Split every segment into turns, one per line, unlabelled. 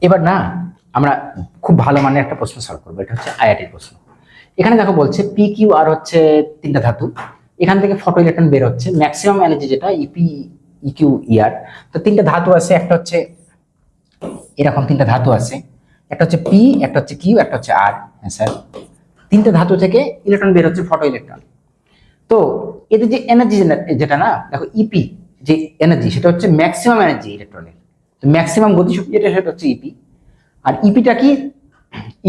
এবার না আমরা খুব ভালো মানের একটা প্রশ্ন সলভ করবো, এটা হচ্ছে আইআইটির প্রশ্ন। এখানে দেখো বলছে পি কিউ আর হচ্ছে তিনটা ধাতু, এখান থেকে ফটো ইলেকট্রন বের হচ্ছে, ম্যাক্সিমাম এনার্জি যেটা ইপি ইকিউ ইআর। তো তিনটা ধাতু আছে, একটা হচ্ছে এরকম তিনটা ধাতু আছে, একটা হচ্ছে পি, একটা হচ্ছে কিউ, একটা হচ্ছে আর। হ্যাঁ স্যার, তিনটা ধাতু থেকে ইলেকট্রন বের হচ্ছে, ফটো ইলেকট্রন। তো এদের যে এনার্জি যেটা না দেখো ইপি যে এনার্জি সেটা হচ্ছে ম্যাক্সিমাম এনার্জি ইলেকট্রনের, ম্যাক্সিমাম গতিশক্তি যেটা সেটা হচ্ছে ইপি। আর ইপিটা কি,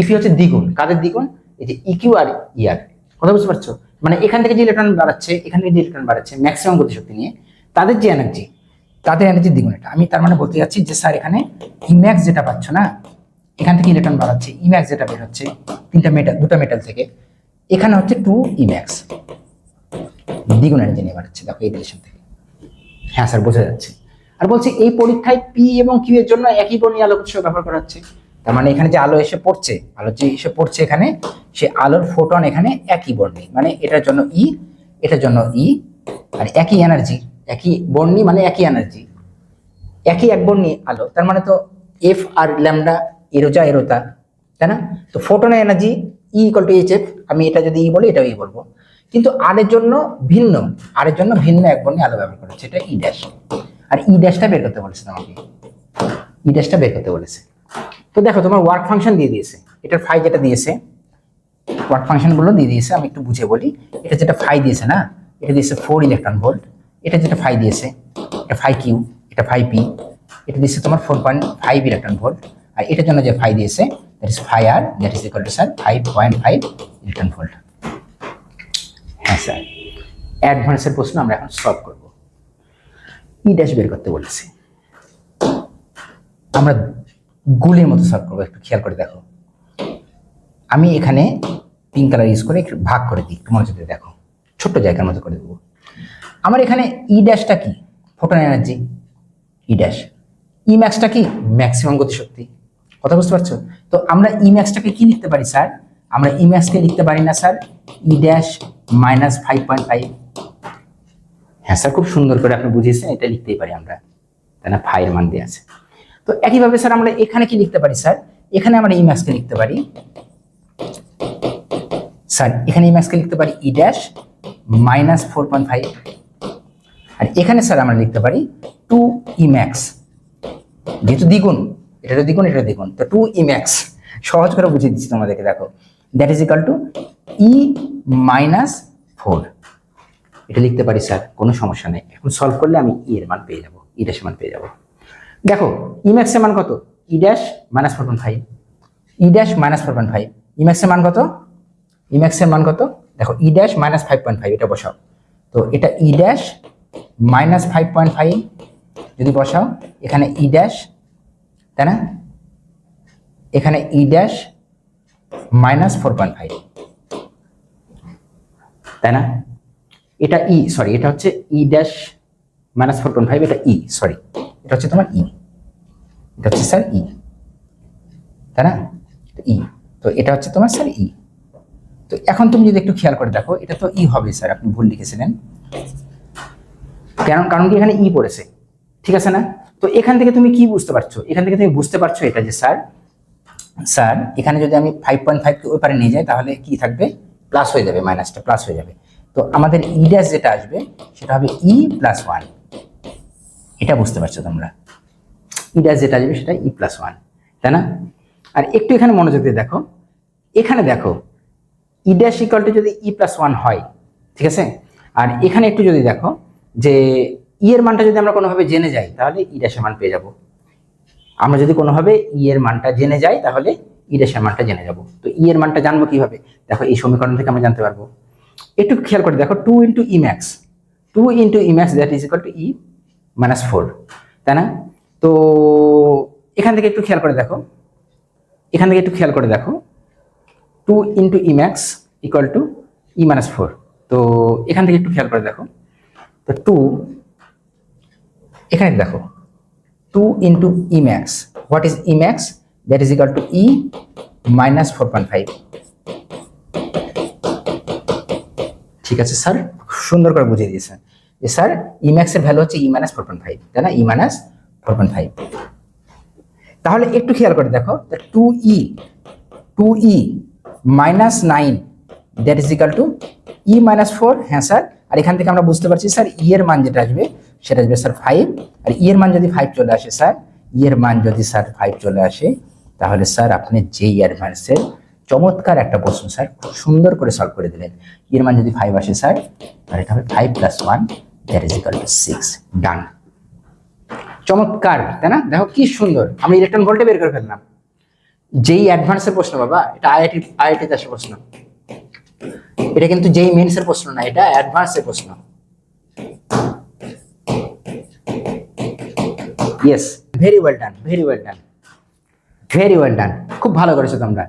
ইপি হচ্ছে দ্বিগুণ, কাদের দ্বিগুণ, এই যে ইকিউ আর ইআর। কথা বুঝতে পারছো? মানে এখান থেকে যে ইলেকট্রন বাড়াচ্ছে, এখান থেকে যে ইলেকট্রন বাড়াচ্ছে ম্যাক্সিমাম গতিশক্তি নিয়ে, তাদের যে এনার্জি, তাদের এনার্জির দ্বিগুণ এটা। আমি তার মানে বলতে যাচ্ছি যে স্যার এখানে ইম্যাক্স যেটা পাচ্ছ না, এখান থেকে ইলেকট্রন বাড়াচ্ছে, ইম্যাক্স যেটা বের হচ্ছে দুটা মেটাল থেকে, এখানে হচ্ছে 2 ইম্যাক্স, দ্বিগুণ এনার্জি নিয়ে বাড়াচ্ছে দেখো এই রিলেশন থেকে। হ্যাঁ স্যার বোঝা যাচ্ছে। আর বলছে এই পরীক্ষায় পি এবং কিউ এর জন্য একই বর্ণীয় আলোক উৎস ব্যবহার করা হচ্ছে। তার মানে এখানে যে আলো এসে পড়ছে, আলো যে এসে পড়ছে এখানে, সে আলোর ফোটন এখানে একই বর্ণী, মানে এটার জন্য ই, এটার জন্য ই, আর একই এনার্জি, একই বর্ণী মানে একই এনার্জি, একই এক বর্ণী আলো। তার মানে তো এফ আর ল্যামডা এরোজা এরোতা, তাই না? তো ফোটনের energy E equal to H F, আমি এটা যদি ই বলি এটাও ই বলবো, কিন্তু আর এর জন্য ভিন্ন, আর এর জন্য ভিন্ন এক বর্ণী আলো ব্যবহার করেছে, এটা ই ড্যাশ। আর ই ড্যাশটা বের করতে বলেছে আমাকে, ই ড্যাশটা বের করতে বলেছে। তো দেখো তোমার ওয়ার্ক ফাংশন দিয়ে দিয়েছে, এটার ফাই যেটা দিয়েছে, ওয়ার্ক ফাংশন গুলো দিয়ে দিয়েছে, আমি একটু বুঝে বলি। এটা যেটা ফাই দিয়েছে না, এটা দিয়েছে 4 ইলেকট্রন ভোল্ট, এটা যেটা ফাই দিয়েছে, এটা ফাই কিউ, এটা ফাই পি, এটা দিয়েছে তোমার 4.5 ইলেকট্রন ভোল্ট। আর এটার জন্য যে ফাই দিয়েছে দ্যাট ইজ ফাই আর, that is equal to sir 5.5 electron volt. হ্যাঁ স্যার, অ্যাডভান্সের প্রশ্ন আমরা এখন সলভ করব। ই ড্যাশ বের করতে বলেছে, আমরা গুলির মতো সলভ করবো, একটু খেয়াল করে দেখো। আমি এখানে পিঙ্ক কালার ইউজ করে একটু ভাগ করে দিই, মনোযোগ দিয়ে দেখো, ছোট্ট জায়গার মতো করে দেবো। আমার এখানে ই ড্যাশটা কি, ফোটন এনার্জি, ই ড্যাশ। ই ম্যাক্সটা কি, ম্যাক্সিমাম গতিশক্তি। কথা বুঝতে পারছো? তো আমরা ই ম্যাক্সটাকে কি লিখতে পারি স্যার, আমরা ই ম্যাক্সকে লিখতে পারি না স্যার ই ড্যাশ মাইনাস 5.5। হ্যাঁ স্যার, খুব সুন্দর করে আপনি বুঝিয়েছেন, এটা লিখতেই পারি আমরা, তাই না? ফাই এর মান দিয়ে আছে। তো একইভাবে স্যার আমরা এখানে কি লিখতে পারি স্যার, এখানে আমরা ই ম্যাক্সকে লিখতে পারি স্যার, এখানে ই ম্যাক্সকে লিখতে পারি ই ড্যাশ মাইনাস 4.5। আর এখানে স্যার আমরা লিখতে পারি 2 ই ম্যাক্স, যেহেতু দ্বিগুণ, এটা দ্বিগুণ, এটা দ্বিগুণ, তো 2 ই ম্যাক্স। সহজ করে বুঝিয়ে দিচ্ছি তোমাদেরকে, দেখো that is equal to E minus 4। এটা লিখতে পারি স্যার, কোনো সমস্যা নেই। এখন সলভ করলে আমি ই এর মান পেয়ে যাবো, ই ড্যাশের মান পেয়ে যাবো। দেখো ই ম্যাক্সের মান কত, ই ড্যাশ মাইনাস 4.5, ই ড্যাশ মাইনাস 4.5, ই ম্যাক্সের মান কত, ই ম্যাক্সের মান কত, দেখো ই ড্যাশ মাইনাস 5.5, এটা বসাও। তো এটা ই ড্যাশ মাইনাস 5.5 যদি বসাও, এখানে ই ড্যাশ, তাই না, এখানে ই ড্যাশ মাইনাস 4.5, তাই না? এটা ই, সরি এটা হচ্ছে ই ড্যাশ মাইনাস 4.5, এটা ই, সরি এটা হচ্ছে তোমার ই, এটা হচ্ছে স্যার ই, তাই না? ই, তো এটা হচ্ছে তোমার স্যার ই। তো এখন তুমি যদি একটু খেয়াল করে দেখো, এটা তো ই হবে স্যার, আপনি ভুল লিখেছিলেন, কারণ কি এখানে ই পড়েছে, ঠিক আছে না? তো এখান থেকে তুমি কি বুঝতে পারছো, এখান থেকে তুমি বুঝতে পারছো এটা যে স্যার, স্যার এখানে যদি আমি 5.5 কে ওই পারে নিয়ে যাই তাহলে কি থাকবে, প্লাস হয়ে যাবে, মাইনাসটা প্লাস হয়ে যাবে। তো আমাদের ই ড্যাশ যেটা আসবে সেটা হবে ই প্লাস 1, এটা বুঝতে পারছো তোমরা? ই ড্যাশ যেটা আসবে সেটা ই প্লাস 1, তাই না? আর একটু এখানে মনোযোগ দিয়ে দেখো, এখানে দেখো ই ড্যাশ ইকুয়াল টু যদি ই প্লাস 1 হয়, ঠিক আছে, আর এখানে একটু যদি দেখো যে ই এর মানটা যদি আমরা কোনোভাবে জেনে যাই তাহলে ই ড্যাশের মান পেয়ে যাবো। আমরা যদি কোনোভাবে ই এর মানটা জেনে যাই তাহলে ই ড্যাশের মানটা জেনে যাব। তো ই এর মানটা জানবো কিভাবে, দেখো এই সমীকরণ থেকে আমরা জানতে পারবো। একটু খেয়াল করে দেখো, 2 into E max, 2 into E max that is equal two E minus 4, তাই না? তো এখান থেকে একটু খেয়াল করে দেখো, এখান থেকে একটু খেয়াল করে দেখো, 2 into E max equal to E minus 4। তো এখান থেকে একটু খেয়াল করে দেখো, তো 2, এখানে দেখো 2 into E max. What is E max? That is equal to E minus 4.5. ঠিক আছে স্যার, সুন্দর করে বুঝিয়ে দিয়েছেন যে স্যার ই ম্যাক্স এর ভ্যালু হচ্ছে ই মাইনাস 4.5, তাই না? ই মাইনাস 4.5। তাহলে একটু খেয়াল করে দেখো, 2e -9 that is equal to e-4। হ্যাঁ স্যার, আর এখান থেকে আমরা বুঝতে পারছি স্যার ই এর মান যেটা আসবে সেটা আসবে স্যার 5, আর ই এর মান যদি 5 চলে আসে স্যার, ই এর মান যদি স্যার 5 চলে আসে, তাহলে স্যার আপনি যেই অ্যাডভান্সের চমৎকার একটা প্রশ্ন স্যার খুব সুন্দর করে সলভ করে দিলেন। ই এর মান যদি 5 আসে স্যার, তাহলে এটা হবে 5 + 1 দ্যাট ইজ ইকাল টু 6। ডান। চমৎকার, তাই না? দেখো কি সুন্দর, আমরা ইলেকট্রন ভোল্টে বের করে ফেললাম। যেই অ্যাডভান্সের প্রশ্ন বাবা, এটা আইআইটিতে আসা প্রশ্ন, এটা কিন্তু যেই মেন্সের প্রশ্ন না, এটা অ্যাডভান্সের প্রশ্ন। Yes, very well done, very well done, very well done, খুব ভালো করেছো তোমরা।